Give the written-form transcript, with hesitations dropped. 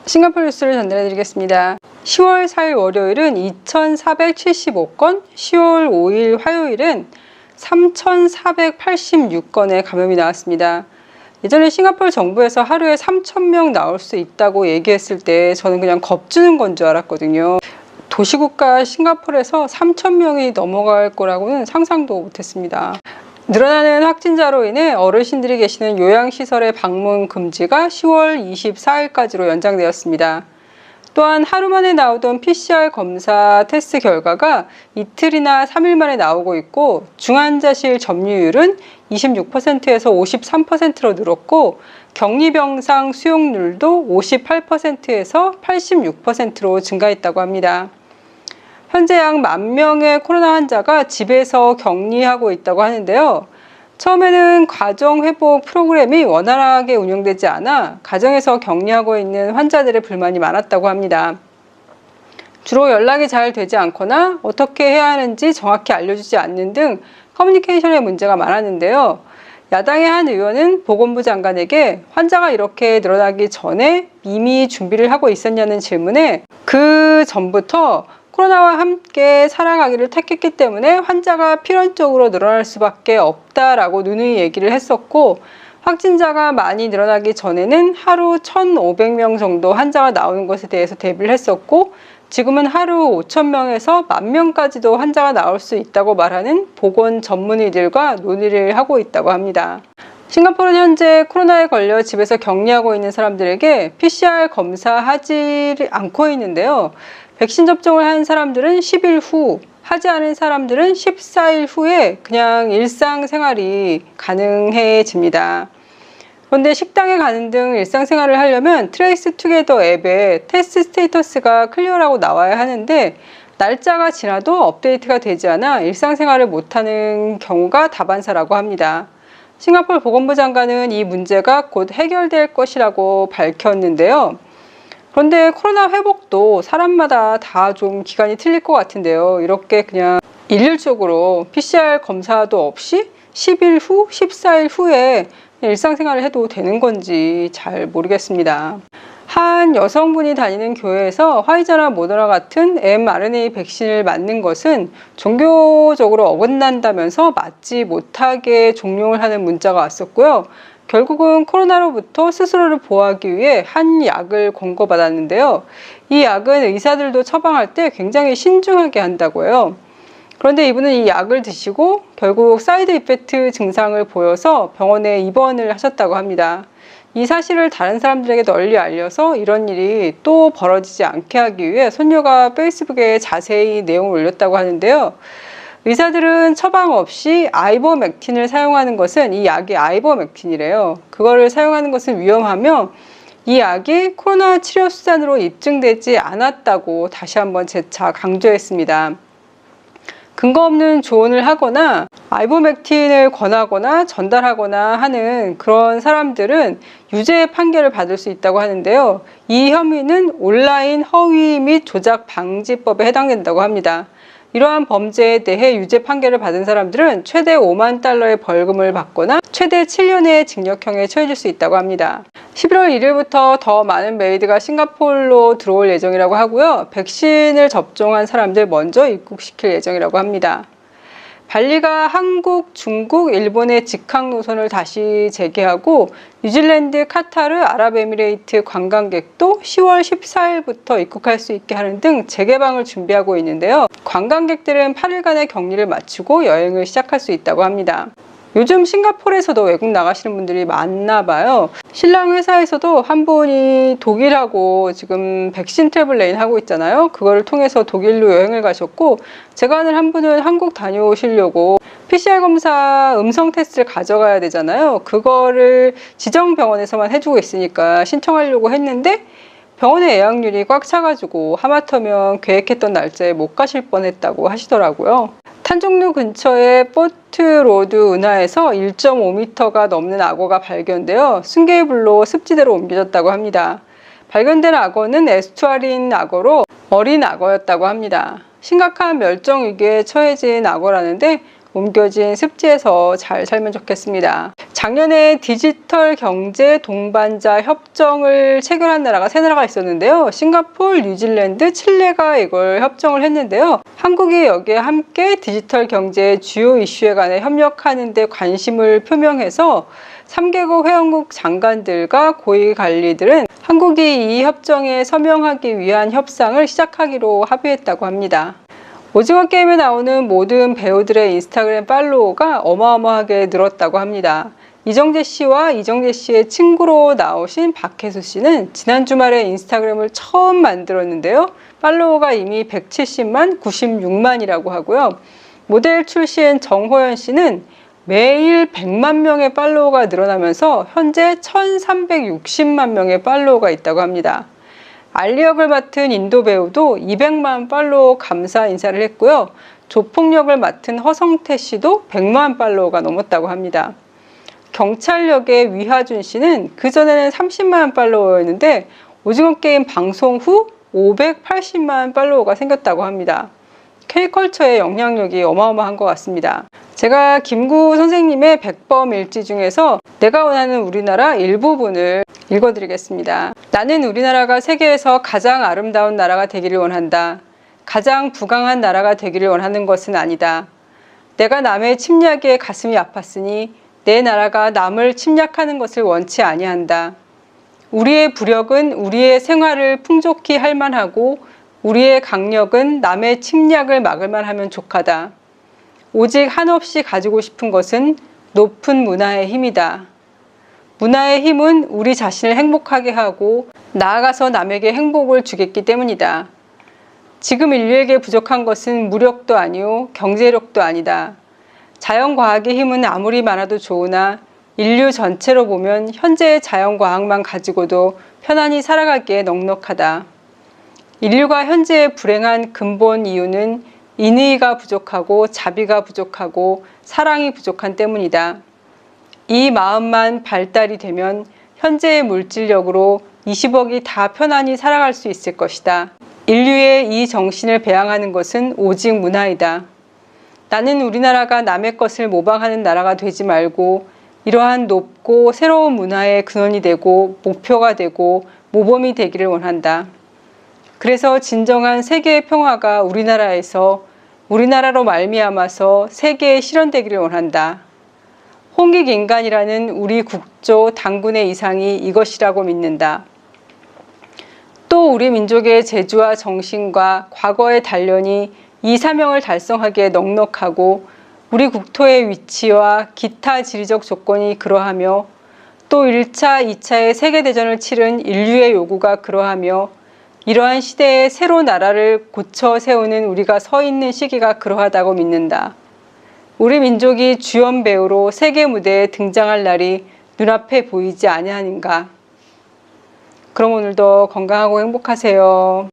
싱가포르 뉴스를 전달해 드리겠습니다. 10월 4일 월요일은 2,475건, 10월 5일 화요일은 3,486건의 감염이 나왔습니다. 예전에 싱가포르 정부에서 하루에 3,000명 나올 수 있다고 얘기했을 때 저는 그냥 겁주는 건 줄 알았거든요. 도시국가 싱가포르에서 3,000명이 넘어갈 거라고는 상상도 못했습니다. 늘어나는 확진자로 인해 어르신들이 계시는 요양시설의 방문 금지가 10월 24일까지로 연장되었습니다. 또한 하루 만에 나오던 PCR 검사 테스트 결과가 이틀이나 3일 만에 나오고 있고, 중환자실 점유율은 26%에서 53%로 늘었고, 격리병상 수용률도 58%에서 86%로 증가했다고 합니다. 현재 약 10,000명의 코로나 환자가 집에서 격리하고 있다고 하는데요. 처음에는 가정회복 프로그램이 원활하게 운영되지 않아 가정에서 격리하고 있는 환자들의 불만이 많았다고 합니다. 주로 연락이 잘 되지 않거나 어떻게 해야 하는지 정확히 알려주지 않는 등 커뮤니케이션에 문제가 많았는데요. 야당의 한 의원은 보건부 장관에게 환자가 이렇게 늘어나기 전에 이미 준비를 하고 있었냐는 질문에, 그 전부터 코로나와 함께 살아가기를 택했기 때문에 환자가 필연적으로 늘어날 수밖에 없다라고 누누이 얘기를 했었고, 확진자가 많이 늘어나기 전에는 하루 1,500명 정도 환자가 나오는 것에 대해서 대비를 했었고, 지금은 하루 5,000명에서 10,000명까지도 환자가 나올 수 있다고 말하는 보건 전문의들과 논의를 하고 있다고 합니다. 싱가포르는 현재 코로나에 걸려 집에서 격리하고 있는 사람들에게 PCR 검사하지 않고 있는데요. 백신 접종을 한 사람들은 10일 후, 하지 않은 사람들은 14일 후에 그냥 일상생활이 가능해집니다. 그런데 식당에 가는 등 일상생활을 하려면 트레이스 투게더 앱에 테스트 스테이터스가 클리어라고 나와야 하는데, 날짜가 지나도 업데이트가 되지 않아 일상생활을 못하는 경우가 다반사라고 합니다. 싱가포르 보건부 장관은 이 문제가 곧 해결될 것이라고 밝혔는데요. 그런데 코로나 회복도 사람마다 다 좀 기간이 틀릴 것 같은데요. 이렇게 그냥 일률적으로 PCR 검사도 없이 10일 후, 14일 후에 일상생활을 해도 되는 건지 잘 모르겠습니다. 한 여성분이 다니는 교회에서 화이자나 모더나 같은 mRNA 백신을 맞는 것은 종교적으로 어긋난다면서 맞지 못하게 종용을 하는 문자가 왔었고요. 결국은 코로나로부터 스스로를 보호하기 위해 한 약을 권고받았는데요. 이 약은 의사들도 처방할 때 굉장히 신중하게 한다고 해요. 그런데 이분은 이 약을 드시고 결국 사이드 이펙트 증상을 보여서 병원에 입원을 하셨다고 합니다. 이 사실을 다른 사람들에게 널리 알려서 이런 일이 또 벌어지지 않게 하기 위해 손녀가 페이스북에 자세히 내용을 올렸다고 하는데요. 의사들은 처방 없이 아이버맥틴을 사용하는 것은, 이 약이 아이버맥틴이래요. 그거를 사용하는 것은 위험하며 이 약이 코로나 치료 수단으로 입증되지 않았다고 다시 한번 재차 강조했습니다. 근거 없는 조언을 하거나 아이버맥틴을 권하거나 전달하거나 하는 그런 사람들은 유죄 판결을 받을 수 있다고 하는데요. 이 혐의는 온라인 허위 및 조작 방지법에 해당된다고 합니다. 이러한 범죄에 대해 유죄 판결을 받은 사람들은 최대 5만 달러의 벌금을 받거나 최대 7년의 징역형에 처해질 수 있다고 합니다. 11월 1일부터 더 많은 메이드가 싱가포르로 들어올 예정이라고 하고요. 백신을 접종한 사람들 먼저 입국시킬 예정이라고 합니다. 발리가 한국, 중국, 일본의 직항 노선을 다시 재개하고 뉴질랜드, 카타르, 아랍에미레이트 관광객도 10월 14일부터 입국할 수 있게 하는 등 재개방을 준비하고 있는데요. 관광객들은 8일간의 격리를 마치고 여행을 시작할 수 있다고 합니다. 요즘 싱가포르에서도 외국 나가시는 분들이 많나 봐요. 신랑 회사에서도 한 분이 독일하고 지금 백신 트래블레인 하고 있잖아요. 그거를 통해서 독일로 여행을 가셨고, 제가 아는 한 분은 한국 다녀오시려고 PCR 검사 음성 테스트를 가져가야 되잖아요. 그거를 지정 병원에서만 해주고 있으니까 신청하려고 했는데 병원의 예약률이 꽉 차가지고 하마터면 계획했던 날짜에 못 가실 뻔했다고 하시더라고요. 탄종로 근처의 포트로드 운하에서 1.5m가 넘는 악어가 발견되어 순개불로 습지대로 옮겨졌다고 합니다. 발견된 악어는 에스투아린 악어로 어린 악어였다고 합니다. 심각한 멸종 위기에 처해진 악어라는데 옮겨진 습지에서 잘 살면 좋겠습니다. 작년에 디지털 경제 동반자 협정을 체결한 나라가 3나라가 있었는데요. 싱가포르, 뉴질랜드, 칠레가 이걸 협정을 했는데요. 한국이 여기에 함께 디지털 경제 주요 이슈에 관해 협력하는 데 관심을 표명해서 3개국 회원국 장관들과 고위 관리들은 한국이 이 협정에 서명하기 위한 협상을 시작하기로 합의했다고 합니다. 오징어 게임에 나오는 모든 배우들의 인스타그램 팔로워가 어마어마하게 늘었다고 합니다. 이정재 씨와 이정재 씨의 친구로 나오신 박혜수 씨는 지난 주말에 인스타그램을 처음 만들었는데요. 팔로워가 이미 170만, 96만이라고 하고요. 모델 출신 정호연 씨는 매일 100만 명의 팔로워가 늘어나면서 현재 1360만 명의 팔로워가 있다고 합니다. 알리 역을 맡은 인도 배우도 200만 팔로워 감사 인사를 했고요. 조폭 역을 맡은 허성태 씨도 100만 팔로워가 넘었다고 합니다. 경찰 역의 위하준 씨는 그전에는 30만 팔로워였는데 오징어 게임 방송 후 580만 팔로워가 생겼다고 합니다. K컬처의 영향력이 어마어마한 것 같습니다. 제가 김구 선생님의 100범 일지 중에서 내가 원하는 우리나라 일부분을 읽어드리겠습니다. 나는 우리나라가 세계에서 가장 아름다운 나라가 되기를 원한다. 가장 부강한 나라가 되기를 원하는 것은 아니다. 내가 남의 침략에 가슴이 아팠으니 내 나라가 남을 침략하는 것을 원치 아니한다. 우리의 부력은 우리의 생활을 풍족히 할 만하고 우리의 강력은 남의 침략을 막을 만하면 족하다. 오직 한없이 가지고 싶은 것은 높은 문화의 힘이다. 문화의 힘은 우리 자신을 행복하게 하고 나아가서 남에게 행복을 주겠기 때문이다. 지금 인류에게 부족한 것은 무력도 아니오 경제력도 아니다. 자연과학의 힘은 아무리 많아도 좋으나 인류 전체로 보면 현재의 자연과학만 가지고도 편안히 살아가기에 넉넉하다. 인류가 현재의 불행한 근본 이유는 인의가 부족하고 자비가 부족하고 사랑이 부족한 때문이다. 이 마음만 발달이 되면 현재의 물질력으로 20억이 다 편안히 살아갈 수 있을 것이다. 인류의 이 정신을 배양하는 것은 오직 문화이다. 나는 우리나라가 남의 것을 모방하는 나라가 되지 말고 이러한 높고 새로운 문화의 근원이 되고 목표가 되고 모범이 되기를 원한다. 그래서 진정한 세계의 평화가 우리나라로 말미암아서 세계에 실현되기를 원한다. 홍익인간이라는 우리 국조 당군의 이상이 이것이라고 믿는다. 또 우리 민족의 재주와 정신과 과거의 단련이 이 사명을 달성하기에 넉넉하고 우리 국토의 위치와 기타 지리적 조건이 그러하며 또 1차, 2차의 세계대전을 치른 인류의 요구가 그러하며 이러한 시대에 새로 나라를 고쳐 세우는 우리가 서 있는 시기가 그러하다고 믿는다. 우리 민족이 주연 배우로 세계 무대에 등장할 날이 눈앞에 보이지 아니하는가. 그럼 오늘도 건강하고 행복하세요.